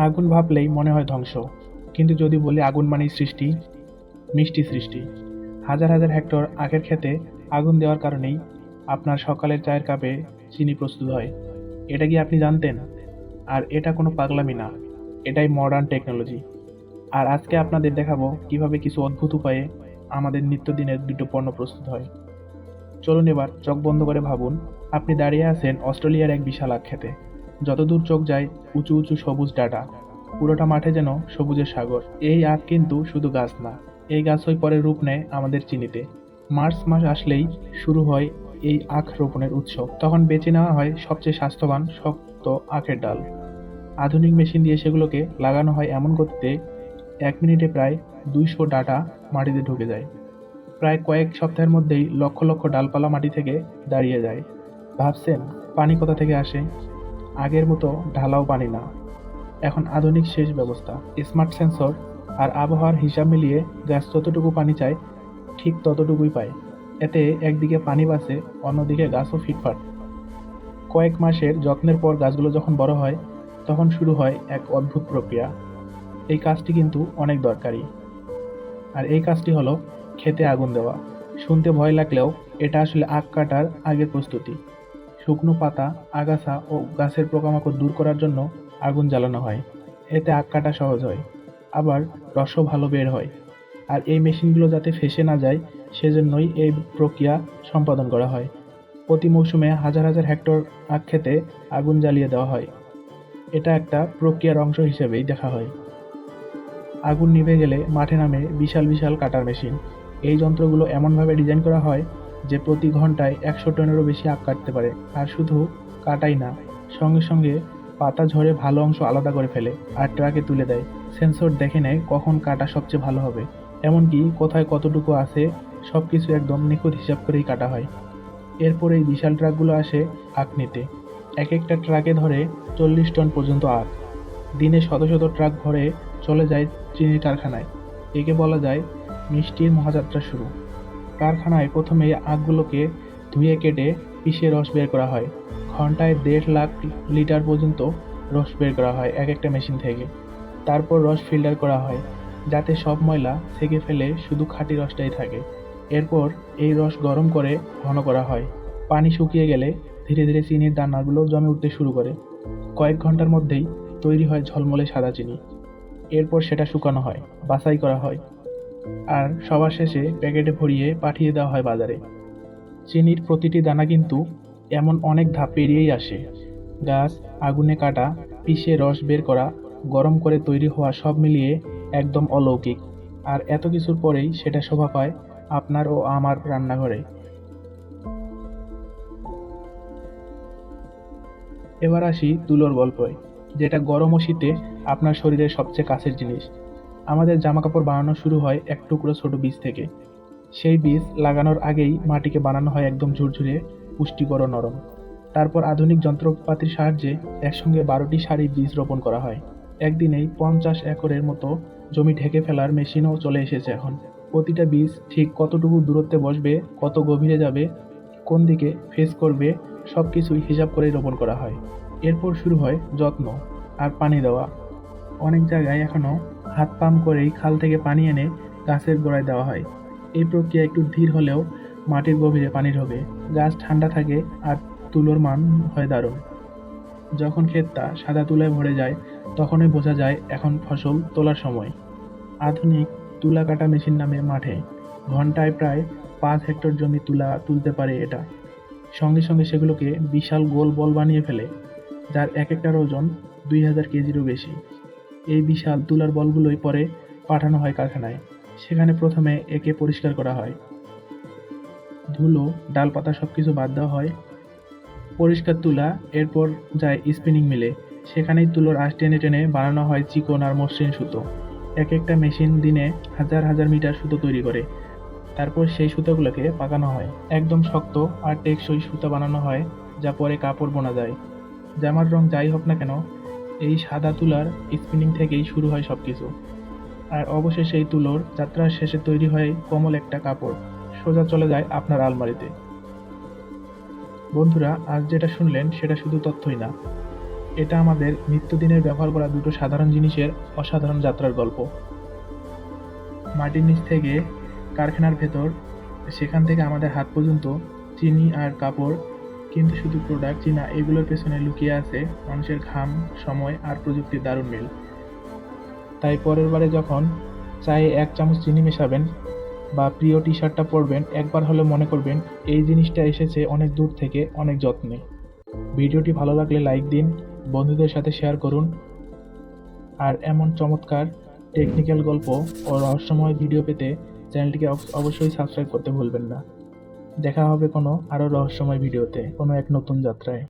আগুন ভাবলেই মনে হয় ধ্বংস, কিন্তু যদি বলি আগুন মানেই সৃষ্টি, মিষ্টি সৃষ্টি। হাজার হাজার হেক্টর আখের খেতে আগুন দেওয়ার কারণেই আপনার সকালের চায়ের কাপে চিনি প্রস্তুত হয়। এটা কি আপনি জানতেন? আর এটা কোনো পাগলামি না, এটাই মডার্ন টেকনোলজি। আর আজকে আপনাদের দেখাবো কিভাবে কিছু অদ্ভুত উপায়ে আমাদের নিত্যদিনের দুটো পণ্য প্রস্তুত হয়। চলুন এবার চোখ বন্ধ করে ভাবুন, আপনি দাঁড়িয়ে আছেন অস্ট্রেলিয়ার এক বিশাল আখ খেতে। যতদূর চোখ যায় উঁচু উঁচু সবুজ ডাটা, পুরোটা মাঠে যেন সবুজের সাগর। এই আখ কিন্তু শুধু গাছ না, এই গাছই পরে রূপ নেয় আমাদের চিনিতে। মার্চ মাস আসলেই শুরু হয় এই আখ রোপণের উৎসব। তখন বেছে নেওয়া হয় সবচেয়ে স্বাস্থ্যবান শক্ত আখের ডাল। আধুনিক মেশিন দিয়ে সেগুলোকে লাগানো হয় এমন গতিতে 1 মিনিটে প্রায় 200 ডাটা মাটিতে ঢুকে যায়। প্রায় কয়েক সপ্তাহের মধ্যেই লক্ষ লক্ষ ডালপালা মাটি থেকে দাঁড়িয়ে যায়। ভাবছেন পানি কোথা থেকে আসে? আগের মতো ঢালাও পানি না, এখন আধুনিক সেচ ব্যবস্থা, স্মার্ট সেন্সর আর আবহাওয়ার হিসাব মিলিয়ে গাছ যতটুকু পানি চায় ঠিক ততটুকুই পায়। এতে একদিকে পানি বাঁচে, অন্যদিকে গাছও ফিটফাট। কয়েক মাসের যত্নের পর গাছগুলো যখন বড় হয়, তখন শুরু হয় এক অদ্ভুত প্রক্রিয়া। এই কাজটি কিন্তু অনেক দরকারি। আর এই কাজটি হলো খেতে আগুন দেওয়া। শুনতে ভয় লাগলেও এটা আসলে আখ কাটার আগের প্রস্তুতি। শুকনো পাতা, আগাছা ও গাছের পোকামাকড় দূর করার জন্য আগুন জ্বালানো হয়। এতে আখ কাটা সহজ হয়, আবার রসও ভালো বের হয়। আর এই মেশিনগুলো যাতে ফেঁসে না যায়, সেজন্যই এই প্রক্রিয়া সম্পাদন করা হয়। প্রতি মৌসুমে হাজার হাজার হেক্টর আখ খেতে আগুন জ্বালিয়ে দেওয়া হয়। এটা একটা প্রক্রিয়ার অংশ হিসেবেই দেখা হয়। আগুন নিভে গেলে মাঠে নামে বিশাল বিশাল কাটার মেশিন। এই যন্ত্রগুলো এমনভাবে ডিজাইন করা হয় যে প্রতি ঘন্টায় 100 টনেরও বেশি আখ কাটতে পারে। আর শুধু কাটাই না, সঙ্গে সঙ্গে পাতা ঝরে ভালো অংশ আলাদা করে ফেলে আর ট্রাকে তুলে দেয়। সেন্সর দেখে নেয় কখন কাটা সবচেয়ে ভালো হবে, এমনকি কোথায় কতটুকু আছে সবকিছু একদম নিখুঁত হিসাব করেই কাটা হয়। এরপর এই বিশাল ট্রাকগুলো আসে আখ নিতে। এক একটা ট্রাকে ধরে 40 টন পর্যন্ত আখ। দিনে শত শত ট্রাক ভরে চলে যায় চিনি কারখানায়। একে বলা যায় মিষ্টির মহাযাত্রা শুরু। কারখানায় প্রথমে আখগুলোকে ধুয়ে কেটে পিষে রস বের করা হয়। ঘন্টায় 1.5 লাখ লিটার পর্যন্ত রস বের করা হয় এক একটা মেশিন থেকে। তারপর রস ফিল্টার করা হয়, যাতে সব ময়লা ছেঁকে ফেলে শুধু খাঁটি রসটাই থাকে। এরপর এই রস গরম করে ঘন করা হয়। পানি শুকিয়ে গেলে ধীরে ধীরে চিনির দানাগুলো জমে উঠতে শুরু করে। কয়েক ঘন্টার মধ্যেই তৈরি হয় ঝলমলে সাদা চিনি। এরপর সেটা শুকানো হয়, বাছাই করা হয়, আর সবার শেষে প্যাকেটে ভরিয়ে পাঠিয়ে দেওয়া হয় বাজারে। চিনির প্রতিটি দানা কিন্তু এমন অনেক ধাপ পেরিয়েই আসে। গাছ, আগুনে কাটা, পিষে রস বের করা, গরম করে তৈরি হওয়া, সব মিলিয়ে একদম অলৌকিক। আর এত কিছুর পরেই সেটা শোভা পায় আপনার ও আমার রান্নাঘরে। এবার আসি তুলোর গল্পে, যেটা গরম ও শীতে আপনার শরীরের সবচেয়ে কাছের জিনিস। আমাদের জামাকাপড় বানানো শুরু হয় এক টুকরো ছোট বীজ থেকে। সেই বীজ লাগানোর আগেই মাটিকে বানানো হয় একদম ঝুরঝুরে, পুষ্টিকর ও নরম। তারপর আধুনিক যন্ত্রপাতির সাহায্যে একসঙ্গে 12টি সারি বীজ রোপণ করা হয়। একদিনেই 50 একরের মতো জমি ঢেকে ফেলার মেশিনও চলে এসেছে এখন। প্রতিটা বীজ ঠিক কতটুকু দূরত্বে বসবে, কত গভীরে যাবে, কোন দিকে ফেস করবে, সবকিছুই হিসাব করেই রোপণ করা হয়। এরপর শুরু হয় যত্ন আর পানি দেওয়া। অনেক জায়গায় এখনো হাত পাম্প করেই খাল থেকে পানি এনে গাছের গোড়ায় দেওয়া হয়। এই প্রক্রিয়া একটু ধীর হলেও মাটির গভীরে পানি ঢোকে, গাছ ঠান্ডা থাকে আর তুলোর মান হয় দারুণ। যখন ক্ষেতটা সাদা তুলায় ভরে যায়, তখনই বোঝা যায় এখন ফসল তোলার সময়। আধুনিক তুলা কাটা মেশিন নামে মাঠে ঘন্টায় প্রায় 5 হেক্টর জমি তুলতে পারে এটা। সঙ্গে সঙ্গে সেগুলোকে বিশাল গোল বল বানিয়ে ফেলে, যার এক একটার ওজন 2000 কেজিরও বেশি। এই বিশাল তুলার বলগুলোই পরে পাঠানো হয় কারখানায়। সেখানে প্রথমে একে পরিষ্কার করা হয়, ধুলো, ডালপাতা সবকিছু বাদ দেওয়া হয়। পরিষ্কার তুলা এরপর যায় স্পিনিং মিলে। সেখানেই তুলোর আঁশ টেনে টেনে বানানো হয় চিকন আর মসৃণ সুতো। এক একটা মেশিন দিনে হাজার হাজার মিটার সুতো তৈরি করে। তারপর সেই সুতোগুলোকে পাকানো হয়, একদম শক্ত আর টেকসই সুতা বানানো হয়, যা পরে কাপড় বোনা যায়। জামার রং যাই হোক না কেন, এই সাদা তুলার স্পিনিং থেকেই শুরু হয় সবকিছু। আর অবশেষে এই তুলোর যাত্রার শেষে তৈরি হয় কোমল একটা কাপড়, সোজা চলে যায় আপনার আলমারিতে। বন্ধুরা, আজ যেটা শুনলেন সেটা শুধু তথ্যই না, এটা আমাদের নিত্যদিনের ব্যবহার করা দুটো সাধারণ জিনিসের অসাধারণ যাত্রার গল্প। মাটির নিচ থেকে কারখানার ভেতর, সেখান থেকে আমাদের হাত পর্যন্ত চিনি আর কাপড়, কিন্তু শুধু প্রোডাক্ট চিনা, এগুলোর পেছনে লুকিয়ে আছে মানুষের ঘাম, সময় আর প্রযুক্তির দারুণ মিল। তাই পরের বারে যখন চায়ে 1 চামচ চিনি মেশাবেন বা প্রিয় টি-শার্টটা পরবেন, একবার হলেও মনে করবেন এই জিনিসটা এসেছে অনেক দূর থেকে, অনেক যত্নে। ভিডিওটি ভালো লাগলে লাইক দিন, বন্ধুদের সাথে শেয়ার করুন, আর এমন চমৎকার টেকনিক্যাল গল্প ও রহস্যময় ভিডিও পেতে চ্যানেলটিকে অবশ্যই সাবস্ক্রাইব করতে ভুলবেন না। দেখা হবে কোনো আরও রহস্যময় ভিডিওতে, কোনো এক নতুন যাত্রায়।